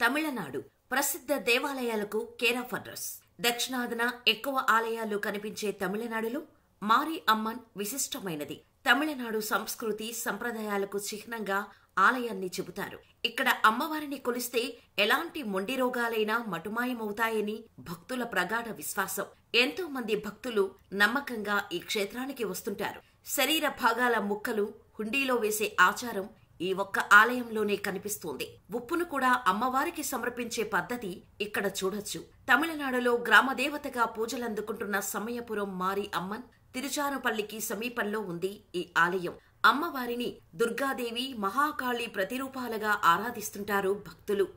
తమిళనాడు ప్రసిద్ధ దేవాలయాలకు care of address. దక్షిణాదిన ఎక్కువ ఆలయాలు కనిపించే తమిళనాడులో మారి అమ్మన్ విశిష్టమైనది. తమిళనాడు సంస్కృతి సంప్రదాయాలకు చిహ్నంగా ఆలయాన్ని చెబుతారు. ఇక్కడ అమ్మవారిని కొలిస్తే ఎలాంటి మొండి రోగాలైనా మటుమాయమవుతాయని భక్తుల ప్రగాఢ విశ్వాసం. ఎంతో మంది భక్తులు నమ్మకంగా ఈ క్షేత్రానికి వస్తుంటారు. శరీర భాగాల ముక్కలు హుండీలో వేసే ఆచారం ఈ ఒక్క ఆలయంలోనే కనిపిస్తోంది. ఉప్పును కూడా అమ్మవారికి సమర్పించే పద్ధతి ఇక్కడ చూడొచ్చు. తమిళనాడులో గ్రామదేవతగా పూజలందుకుంటున్న సమయపురం మారి అమ్మన్ తిరుచానుపల్లికి సమీపంలో ఉంది ఈ ఆలయం. అమ్మవారిని దుర్గాదేవి, మహాకాళి ప్రతిరూపాలుగా ఆరాధిస్తుంటారు భక్తులు.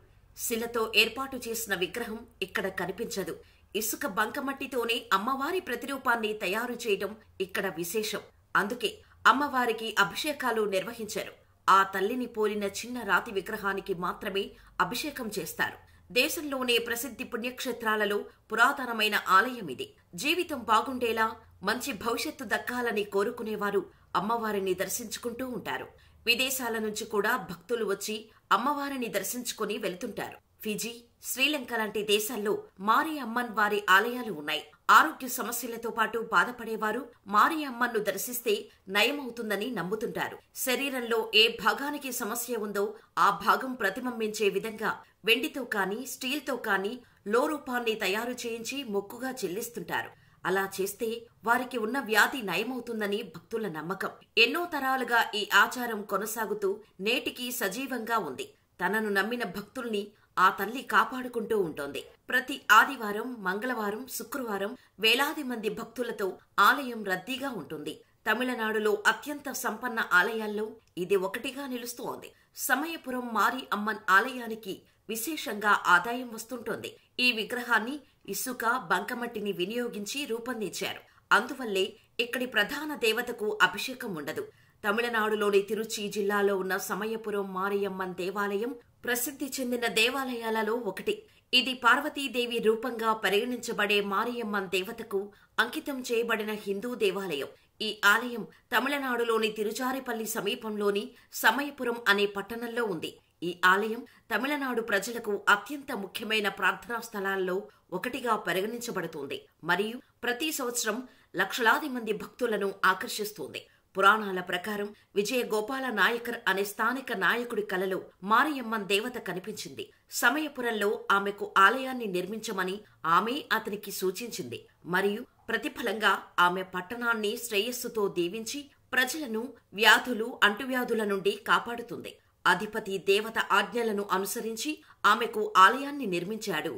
శిలతో ఏర్పాటు చేసిన విగ్రహం ఇక్కడ కనిపించదు. ఇసుక బంకమట్టితోనే అమ్మవారి ప్రతిరూపాన్ని తయారు చేయడం ఇక్కడ విశేషం. అందుకే అమ్మవారికి అభిషేకాలు నిర్వహించారు. ఆ తల్లిని పోలిన చిన్న రాతి విగ్రహానికి మాత్రమే అభిషేకం చేస్తారు. దేశంలోనే ప్రసిద్ధి పుణ్యక్షేత్రాలలో పురాతనమైన ఆలయం ఇది. జీవితం బాగుండేలా, మంచి భవిష్యత్తు దక్కాలని కోరుకునేవారు అమ్మవారిని దర్శించుకుంటూ ఉంటారు. విదేశాల నుంచి కూడా భక్తులు వచ్చి అమ్మవారిని దర్శించుకుని వెళుతుంటారు. ఫిజీ, శ్రీలంక లాంటి దేశాల్లో మారి అమ్మన్ వారి ఆలయాలు ఉన్నాయి. ఆరోగ్య సమస్యలతో పాటు బాధపడేవారు మారి అమ్మన్ను దర్శిస్తే నయమవుతుందని నమ్ముతుంటారు. శరీరంలో ఏ భాగానికి సమస్య ఉందో ఆ భాగం ప్రతిబింబించే విధంగా వెండితో కాని స్టీల్తో కాని లోరూపాన్ని తయారు చేయించి మొక్కుగా చెల్లిస్తుంటారు. అలా చేస్తే వారికి ఉన్న వ్యాధి నయమవుతుందని భక్తుల నమ్మకం. ఎన్నో తరాలుగా ఈ ఆచారం కొనసాగుతూ నేటికి సజీవంగా ఉంది. తనను నమ్మిన భక్తుల్ని ఆ తల్లి కాపాడుకుంటూ ఉంటోంది. ప్రతి ఆదివారం, మంగళవారం, శుక్రవారం వేలాది మంది భక్తులతో ఆలయం రద్దీగా ఉంటుంది. తమిళనాడులో అత్యంత సంపన్న ఆలయాల్లో ఇది ఒకటిగా నిలుస్తోంది. సమయపురం మారి అమ్మన్ ఆలయానికి విశేషంగా ఆదాయం వస్తుంటోంది. ఈ విగ్రహాన్ని ఇసుక, బంకమట్టిని వినియోగించి రూపొందించారు. అందువల్లే ఇక్కడి ప్రధాన దేవతకు అభిషేకం ఉండదు. తమిళనాడులోని తిరుచి జిల్లాలో ఉన్న సమయపురం మారియమ్మన్ దేవాలయం ప్రసిద్ధి చెందిన దేవాలయాలలో ఒకటి. ఇది పార్వతీదేవి రూపంగా పరిగణించబడే మారియమ్మన్ దేవతకు అంకితం చేయబడిన హిందూ దేవాలయం. ఈ ఆలయం తమిళనాడులోని తిరుచారిపల్లి సమీపంలోని సమయపురం అనే పట్టణంలో ఉంది. ఈ ఆలయం తమిళనాడు ప్రజలకు అత్యంత ముఖ్యమైన ప్రార్థనా స్థలాల్లో ఒకటిగా పరిగణించబడుతోంది మరియు ప్రతి సంవత్సరం లక్షలాది మంది భక్తులను ఆకర్షిస్తోంది. పురాణాల ప్రకారం విజయ గోపాల నాయకర్ అనే స్థానిక నాయకుడి కలలో మారియమ్మన్ దేవత కనిపించింది. సమయపురంలో ఆమెకు ఆలయాన్ని నిర్మించమని ఆమె అతనికి సూచించింది మరియు ప్రతిఫలంగా ఆమె పట్టణాన్ని శ్రేయస్సుతో దీవించి ప్రజలను వ్యాధులు, అంటువ్యాధుల నుండి కాపాడుతుంది. అధిపతి దేవత ఆజ్ఞలను అనుసరించి ఆమెకు ఆలయాన్ని నిర్మించాడు.